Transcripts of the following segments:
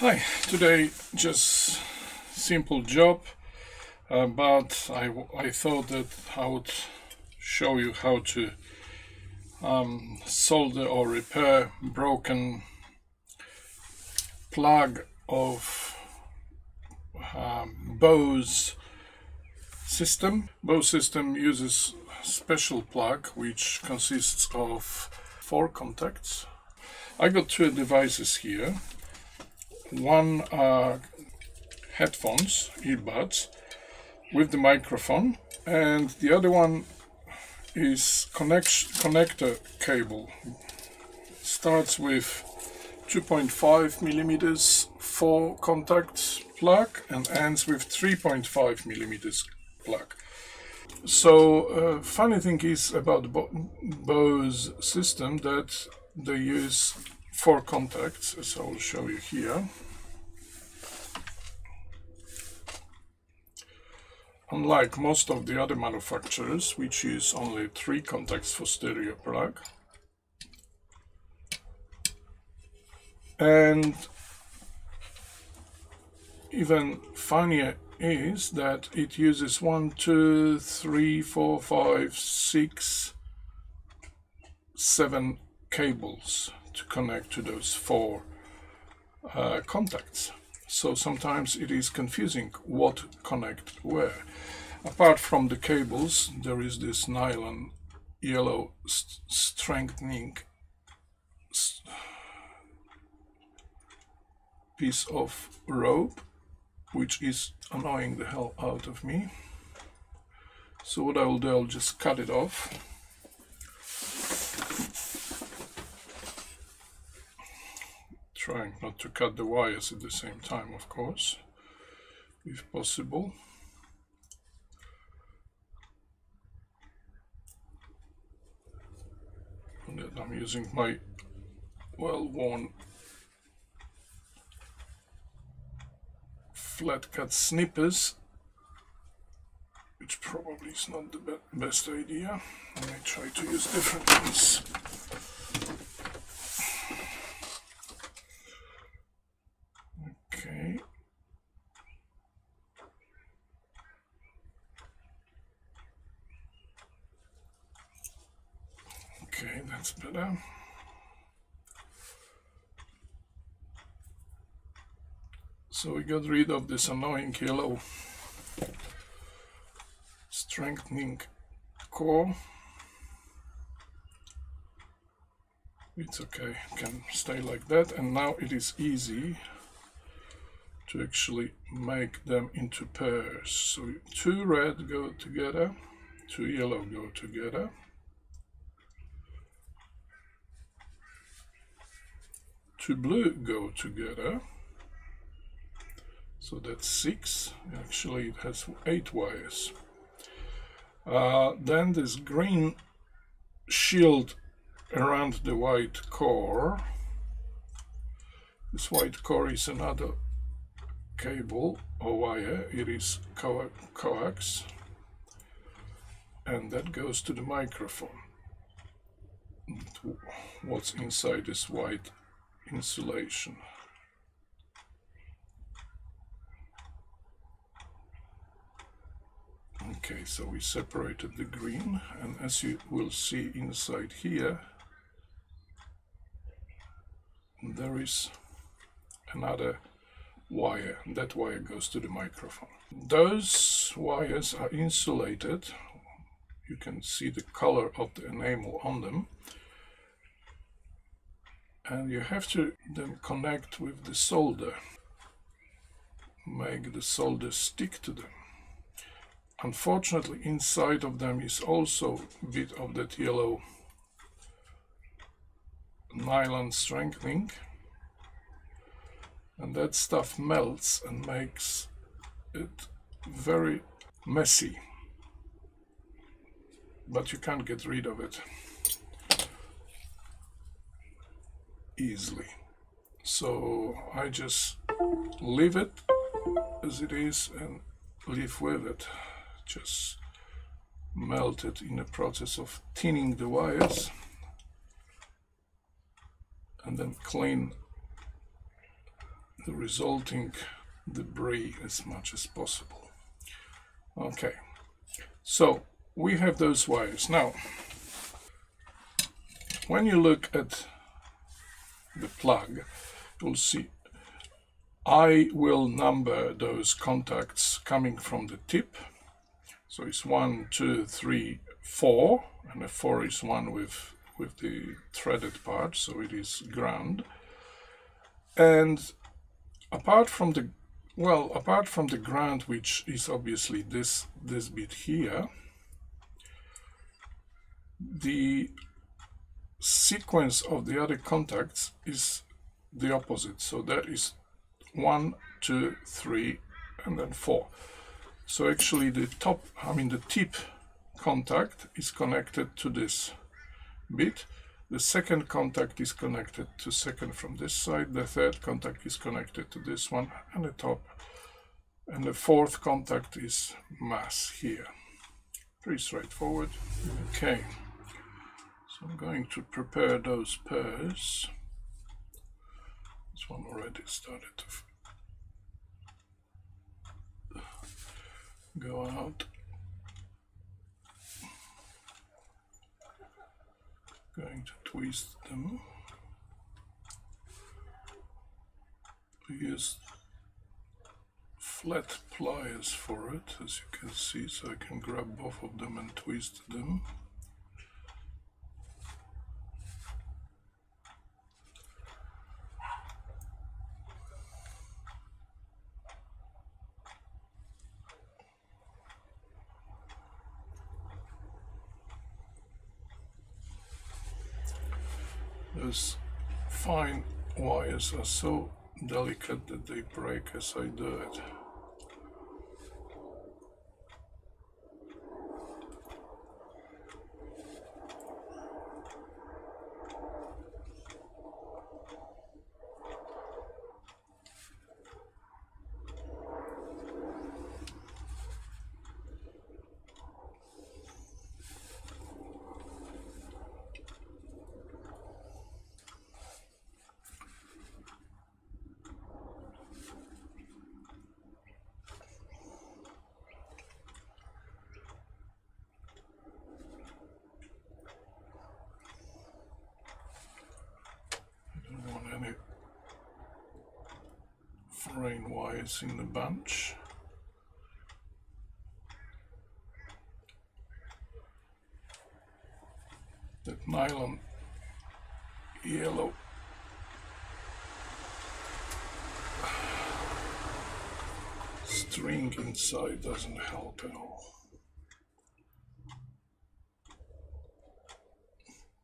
Hi, today just simple job, but I thought that I would show you how to solder or repair broken plug of Bose system. Bose system uses special plug which consists of 4 contacts. I got 2 devices here. One headphones, earbuds, with the microphone, and the other one is connector cable. Starts with 2.5 millimeters 4 contacts plug and ends with 3.5 millimeters plug. So funny thing is about Bose system that they use 4 contacts, as I will show you here. Unlike most of the other manufacturers, which use only 3 contacts for stereo plug. And even funnier is that it uses 1, 2, 3, 4, 5, 6, 7 cables to connect to those 4 contacts. So sometimes it is confusing what connect where. Apart from the cables, there is this nylon yellow strengthening piece of rope, which is annoying the hell out of me. So what I will do, I'll just cut it off. Trying not to cut the wires at the same time, of course, if possible. And then I'm using my well-worn flat cut snippers, which probably is not the best idea. I may try to use different ones. Okay. Okay, that's better. So we got rid of this annoying yellow strengthening core. It's okay, it can stay like that, and now it is easy to actually make them into pairs. So 2 red go together, 2 yellow go together. 2 blue go together. So that's 6. Actually, it has 8 wires. Then this green shield around the white core. This white core is another cable or wire. It is coax, and that goes to the microphone. What's inside this white insulation? Okay, so we separated the green, and as you will see inside here, there is another wire. That wire goes to the microphone. Those wires are insulated. You can see the color of the enamel on them. And you have to then connect with the solder. Make the solder stick to them. Unfortunately, inside of them is also a bit of that yellow nylon strengthening, and that stuff melts and makes it very messy, but you can't get rid of it easily. So I just leave it as it is and live with it. Just melt it in the process of thinning the wires, and then clean the resulting debris as much as possible. Okay, so we have those wires. Now, when you look at the plug, you'll see I will number those contacts coming from the tip. So it's 1, 2, 3, 4, and the 4 is one with the threaded part, so it is ground. And apart from the ground, which is obviously this bit here, the sequence of the other contacts is the opposite. So there is 1, 2, 3, and then 4. So actually the tip contact is connected to this bit. The second contact is connected to second from this side. The third contact is connected to this one and the top. And the fourth contact is mass here. Pretty straightforward. Okay. So I'm going to prepare those pairs. This one already started to go out. Going to twist them. Use flat pliers for it, as you can see, so I can grab both of them and twist them. Those fine wires are so delicate that they break as I do it. Foreign wires in the bunch. That nylon yellow string inside doesn't help at all.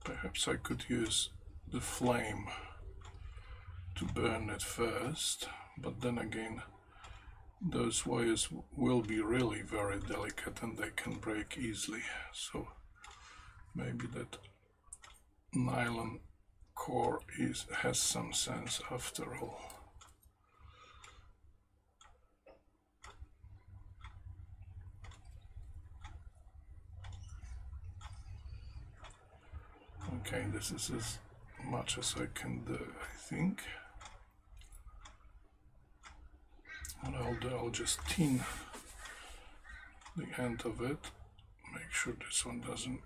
Perhaps I could use the flame to burn it first, but then again those wires will be really very delicate and they can break easily, so maybe that nylon core has some sense after all. Okay, this is as much as I can do, I think. What I'll do, I'll just tin the end of it, make sure this one doesn't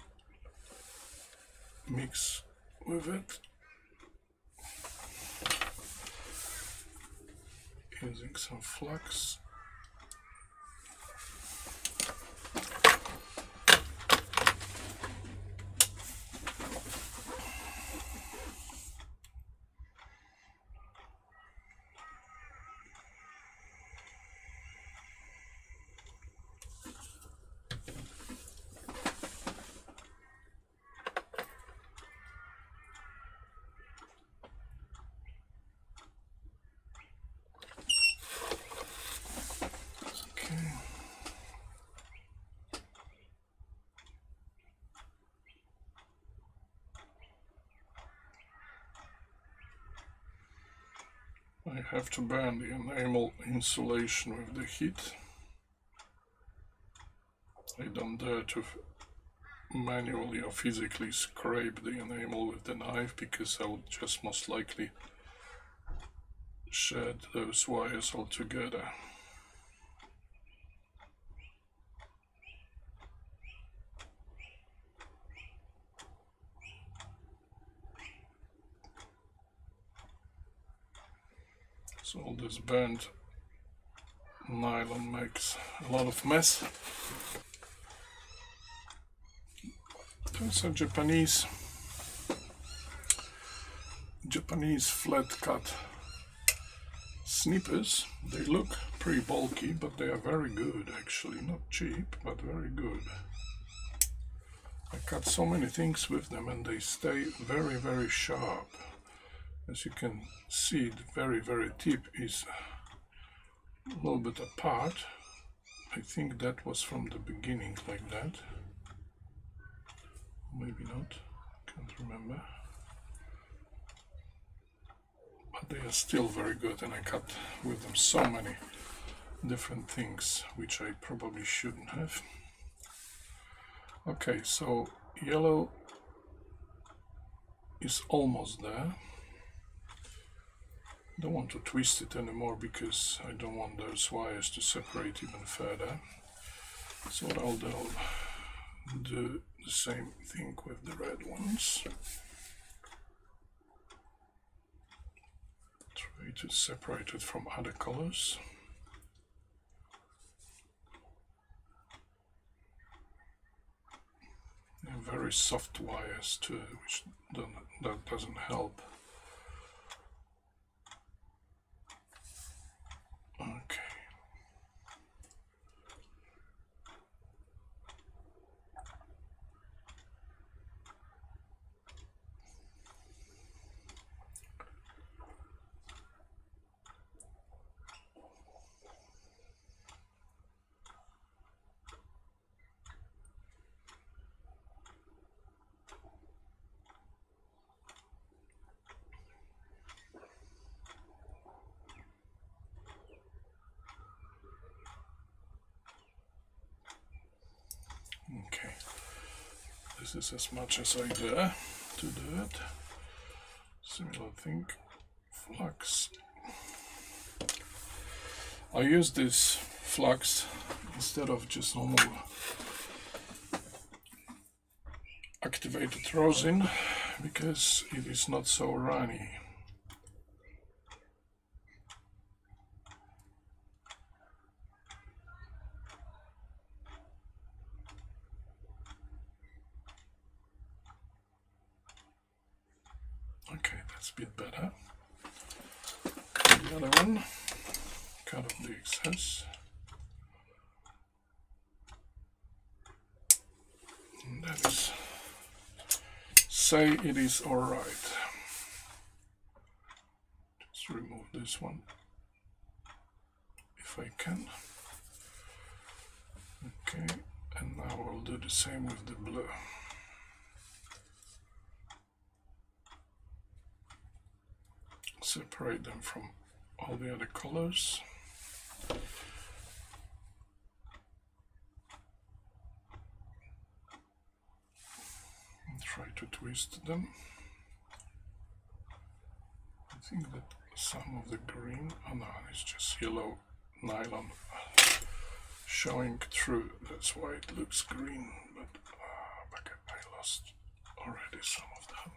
mix with it. Using some flux. I have to burn the enamel insulation with the heat. I don't dare to manually or physically scrape the enamel with the knife because I would just most likely shed those wires all together. So all this burnt nylon makes a lot of mess. Those are Japanese flat cut snippers. They look pretty bulky, but they are very good actually. Not cheap, but very good. I cut so many things with them and they stay very, very sharp. As you can see, the very, very tip is a little bit apart. I think that was from the beginning like that. Maybe not, can't remember. But they are still very good, and I cut with them so many different things, which I probably shouldn't have. Okay, so yellow is almost there. Don't want to twist it anymore because I don't want those wires to separate even further. So what I'll do the same thing with the red ones. Try to separate it from other colors. And very soft wires too, which that doesn't help. Okay. Okay, this is as much as I dare to do it. Similar thing, flux. I use this flux instead of just normal activated rosin because it is not so runny. Okay, that's a bit better. The other one, cut off the excess. And that is, say it is alright. Just remove this one if I can. Okay, and now I'll do the same with the blue. Separate them from all the other colors. And try to twist them. I think that some of the green, oh no, it's just yellow nylon showing through. That's why it looks green, but I lost already some of them.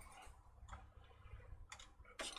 That's okay.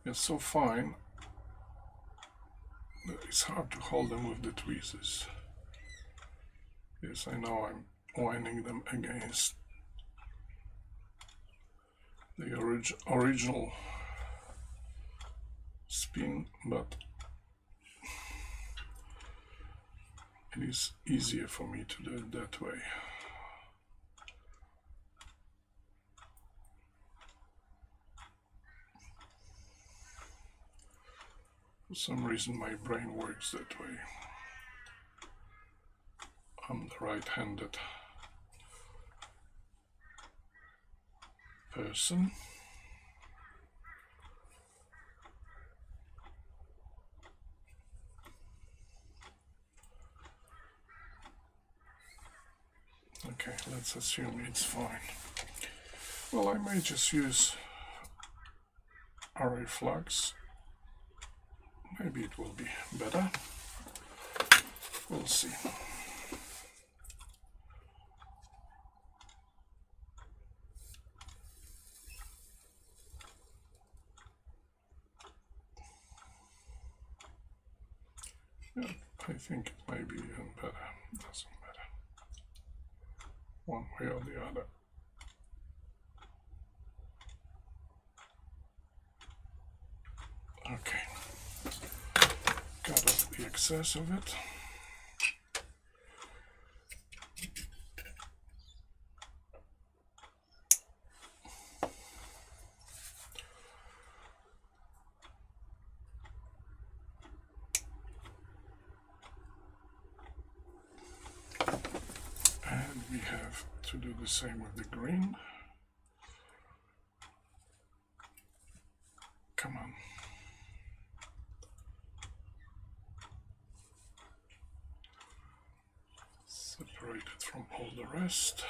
They're so fine that it's hard to hold them with the tweezers. Yes, I know I'm winding them against the original spin, but it is easier for me to do it that way. For some reason my brain works that way. I'm the right-handed person. Okay, let's assume it's fine. Well, I may just use array flux. Maybe it will be better. We'll see. Yeah, I think it may be even better. It doesn't matter. One way or the other. Okay. Cut off the excess of it. And we have to do the same with the green. Come on. Separate it from all the rest.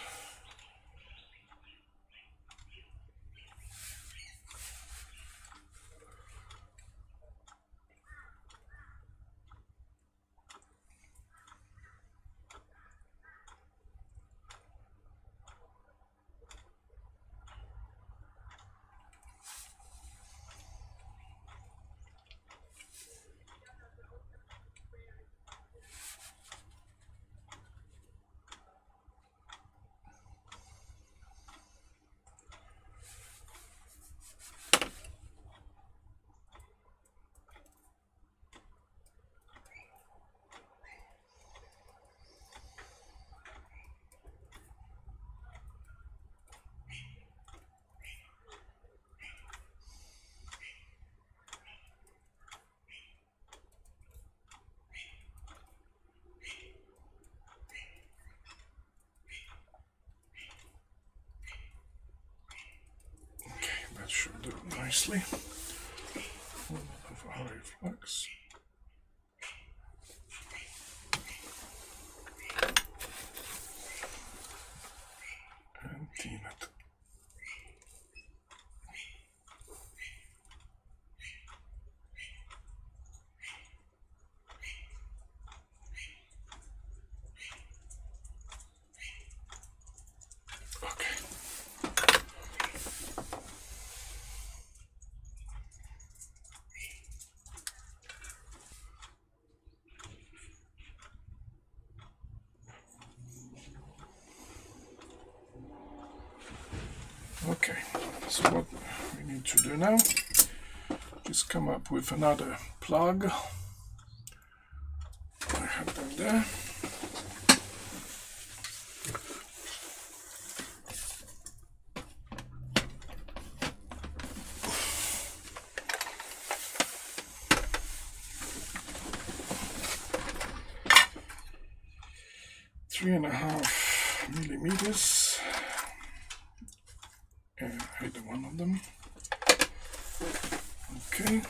Should do it nicely. A lot of array flux. And clean it. Okay, so what we need to do now is come up with another plug. I have them there. Three and a half millimeters. Either one of them. Okay.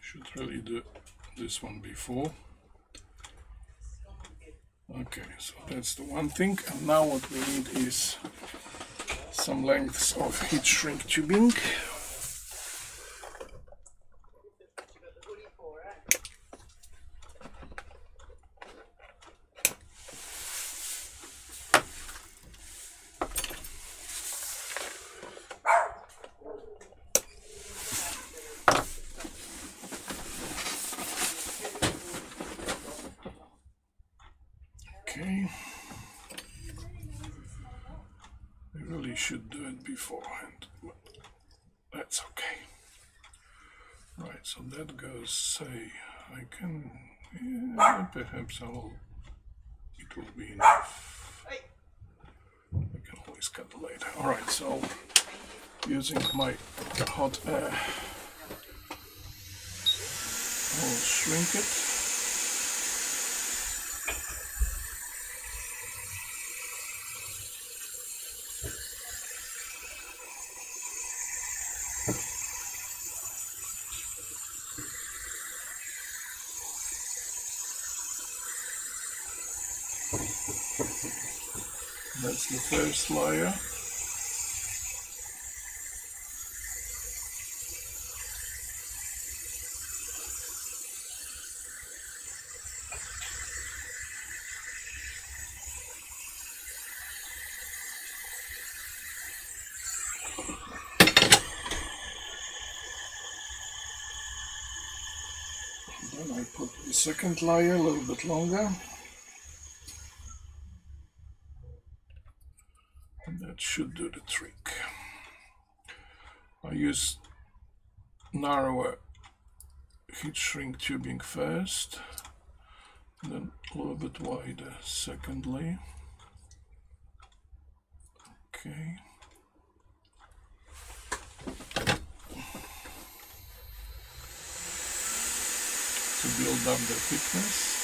Should really do this one before. Okay, so that's the one thing. And now what we need is some lengths of heat shrink tubing. should do it beforehand, but that's okay. Right, so that goes, say, I can, yeah, perhaps it will be enough. I can always cut later. Alright, so using my hot air, I'll shrink it. That's the first layer. Then I put the second layer a little bit longer. And that should do the trick. I use narrower heat shrink tubing first, then a little bit wider secondly. Okay. To build up the thickness.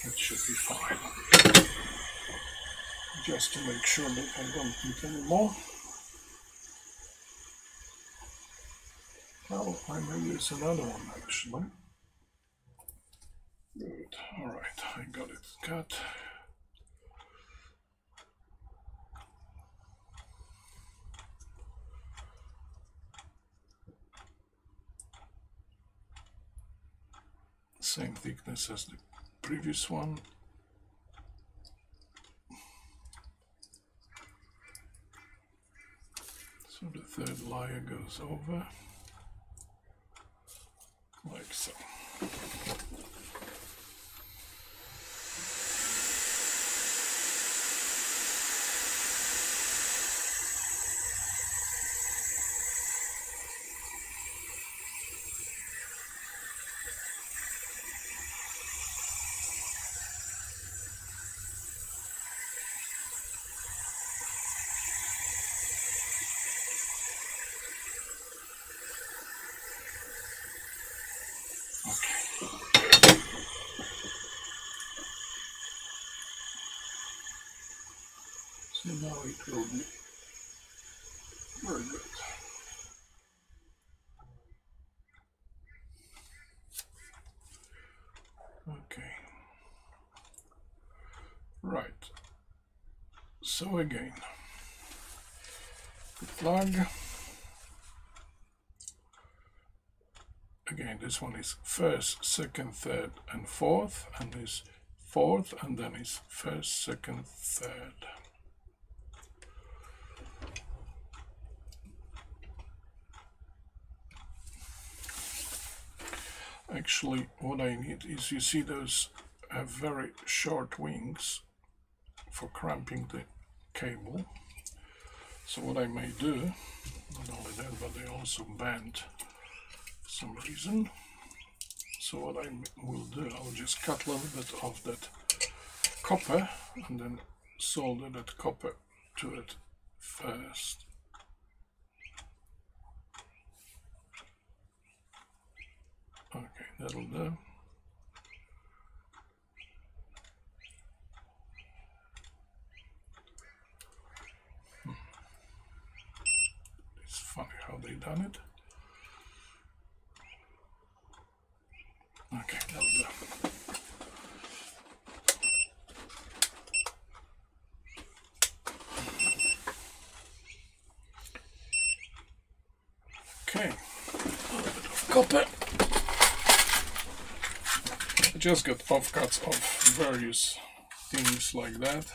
That should be fine. Just to make sure that I don't need any more. Well, I may use another one actually. Good. Alright, I got it cut. Same thickness as the previous one. So the third layer goes over, like so. So now it will be very good. Okay. Right. So again, the plug. Again, this one is first, second, third, and fourth, and is fourth, and then is first, second, third. Actually, what I need is, you see those have very short wings for cramping the cable. So what I may do, not only that, but they also bend for some reason. So what I will do, I'll just cut a little bit of that copper and then solder that copper to it first. Okay, that'll do. It's funny how they done it. Okay, that'll do. Okay, a little bit of copper. just got offcuts of various things like that,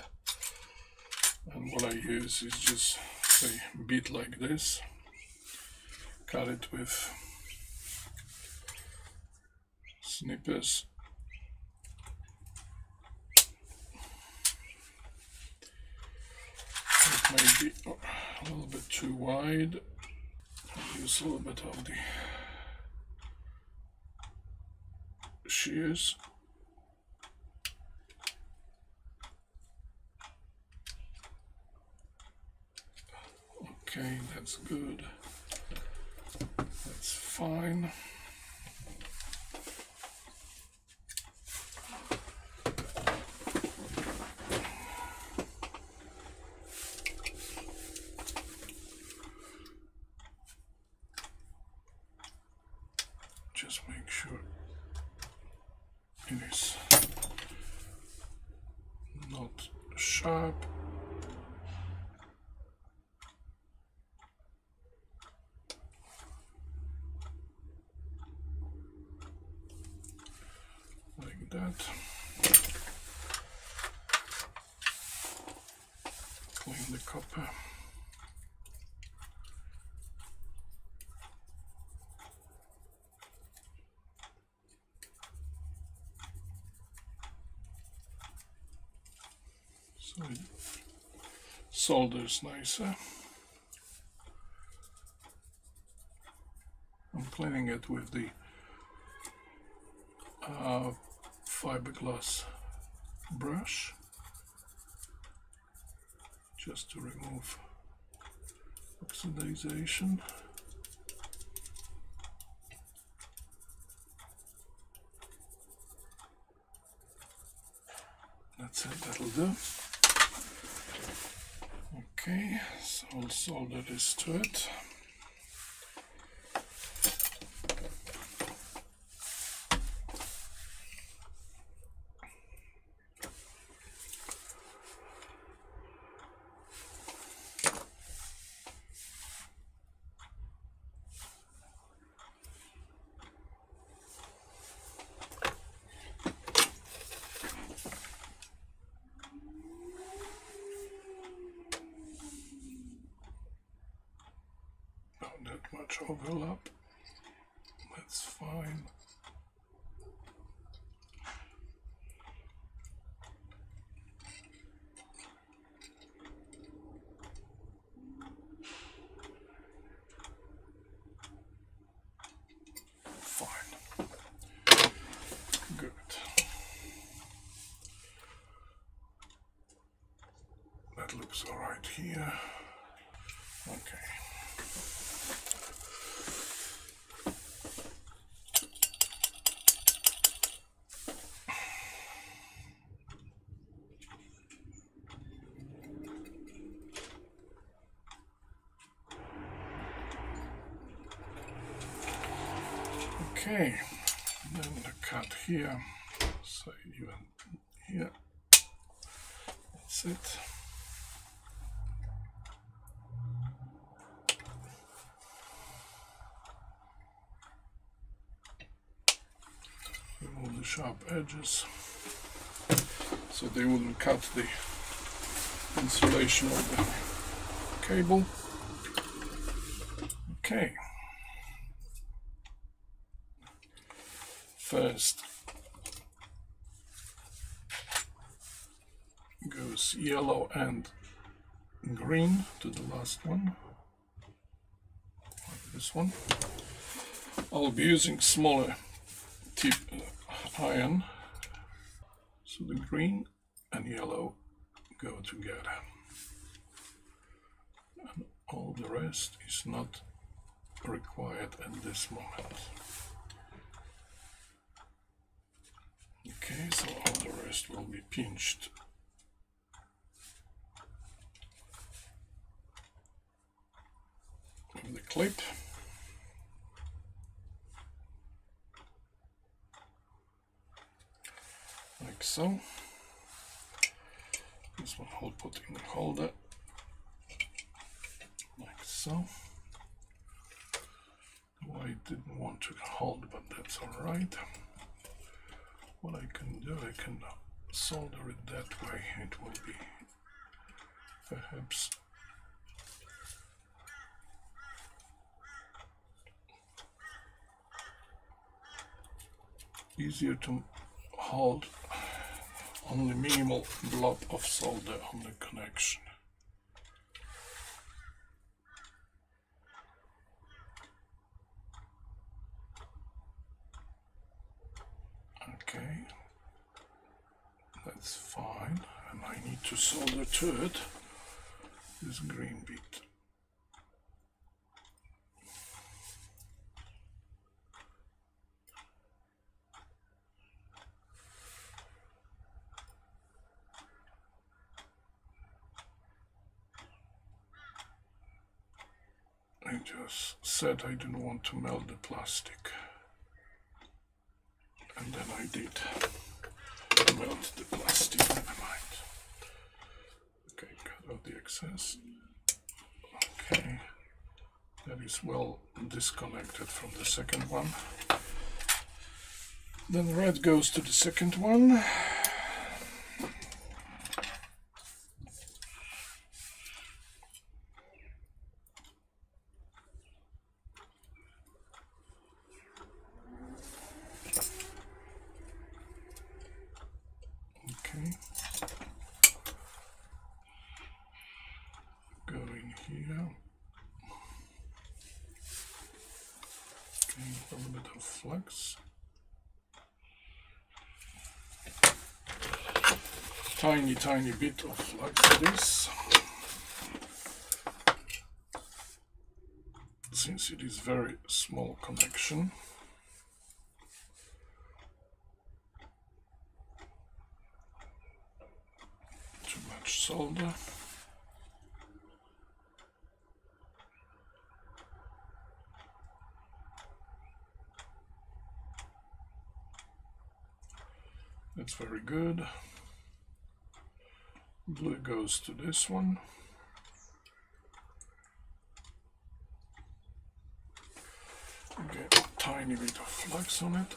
and what I use is just a bit like this, cut it with snippers. It may be a little bit too wide. I'll use a little bit of the shears. Okay, that's good. That's fine. Just make sure it is not sharp. Like that. Clean the copper. So it solders nicer. I'm cleaning it with the fiberglass brush just to remove oxidization. That's it, that'll do. Okay, so I'll solder this to it. Much overlap, that's fine. Fine. Good. That looks all right here. Okay. Okay, then the cut here, so even here, that's it. Remove the sharp edges so they wouldn't cut the insulation of the cable. Okay. First goes yellow and green to the last one, like this one. I'll be using smaller tip iron, so the green and yellow go together, and all the rest is not required at this moment. Okay, so all the rest will be pinched. With the clip. Like so. This one I'll put in the holder. Like so. Well, I didn't want to hold, but that's alright. what I can do, I can solder it that way. It will be perhaps easier to hold only minimal blob of solder on the connection. Okay, that's fine, and I need to solder to it this green bit. I just said I didn't want to melt the plastic, and then I did melt the plastic. Never mind. Okay, cut out the excess. Okay, that is well disconnected from the second one. Then red goes to the second one. Okay, go in here. Okay, a little bit of flux. Tiny bit of flux it is. Since it is very small connection. Too much solder. That's very good. Glue goes to this one. Get a tiny bit of flux on it.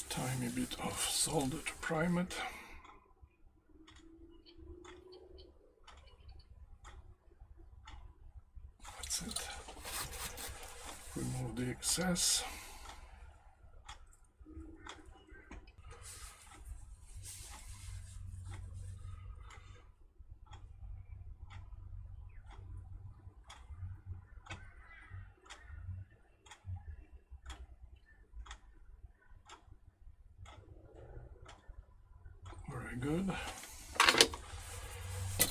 Tiny bit of solder to prime it. That's it. Remove the excess. Very good.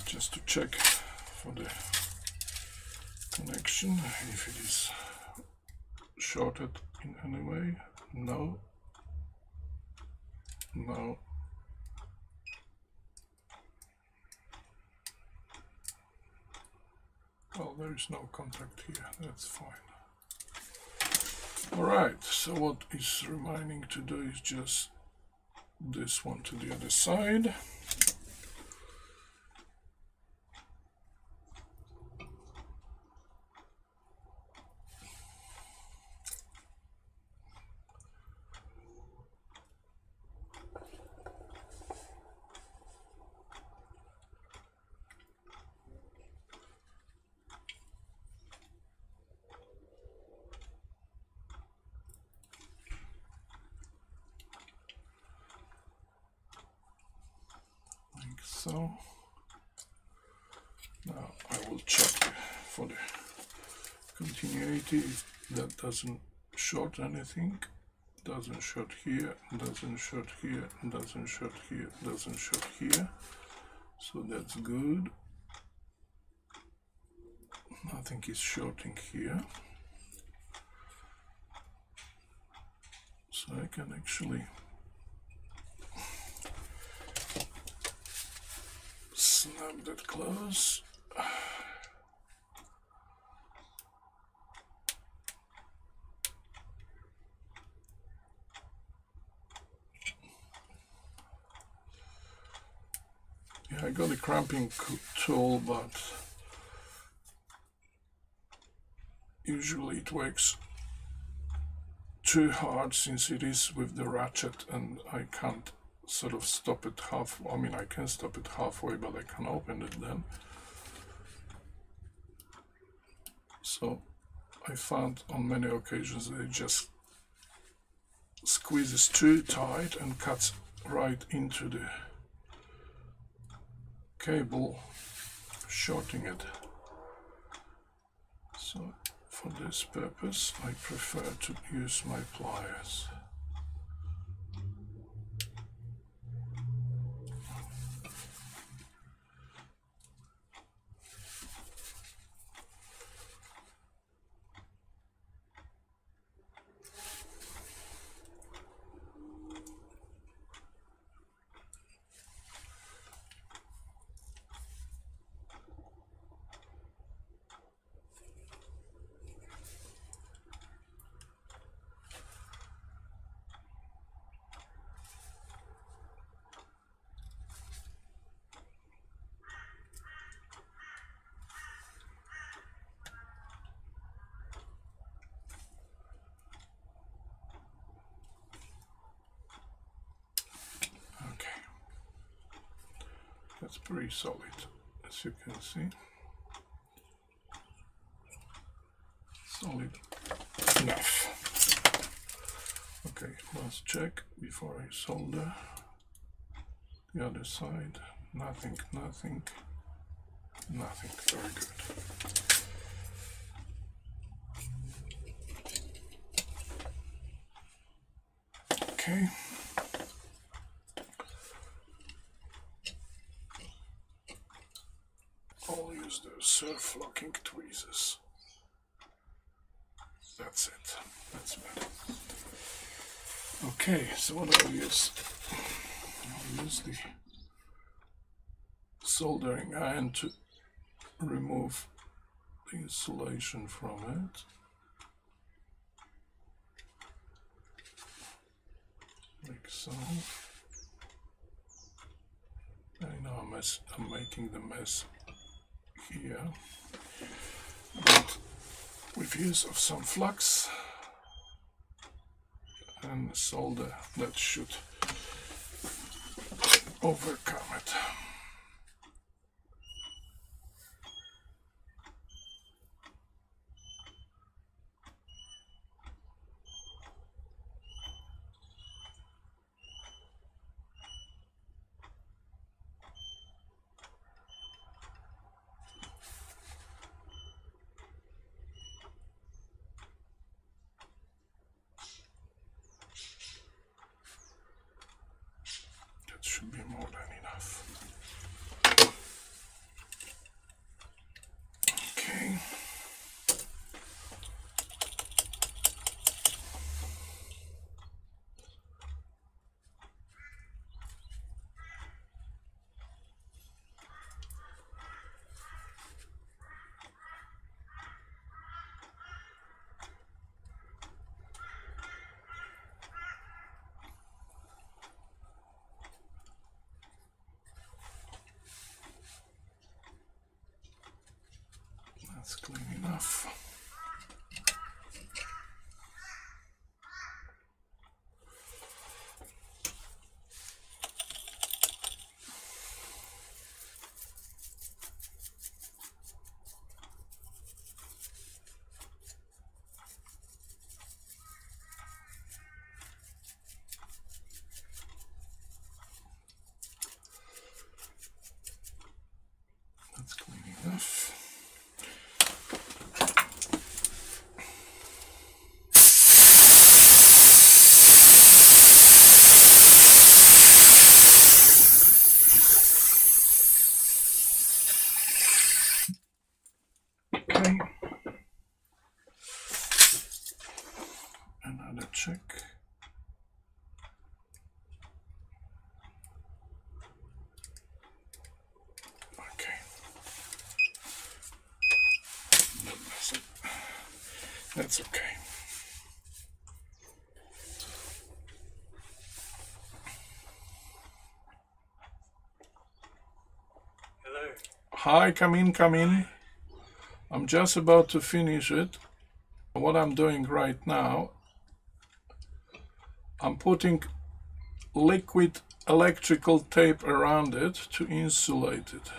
Just to check for the connection, if it is shorted in any way. No. No. Well, there is no contact here, that's fine. Alright, so what is remaining to do is just this one to the other side. So now I will check for the continuity if that doesn't short anything. Doesn't short here, doesn't short here, doesn't short here, doesn't short here. So that's good. Nothing is shorting here. So I can actually snap that close. Yeah, I got a clamping tool, but usually it works too hard since it is with the ratchet, and I can't sort of stop it half. I mean, I can stop it halfway, but I can open it then. So I found on many occasions that it just squeezes too tight and cuts right into the cable, shorting it. So for this purpose I prefer to use my pliers. That's pretty solid, as you can see. Solid enough. Okay, let's check before I solder. The other side, nothing, nothing, nothing. Very good. Okay. I'll use the surf locking tweezers. That's it. That's better. Okay, so what I'll use the soldering iron to remove the insulation from it. Like so. I know I'm making the mess here, but with use of some flux and solder, that should overcome it. Should be more than enough. Okay. That's clean enough. That's clean enough. Okay. Another check. Okay. That's okay. Hello. Hi, come in, come in. I'm just about to finish it. what I'm doing right now, I'm putting liquid electrical tape around it to insulate it.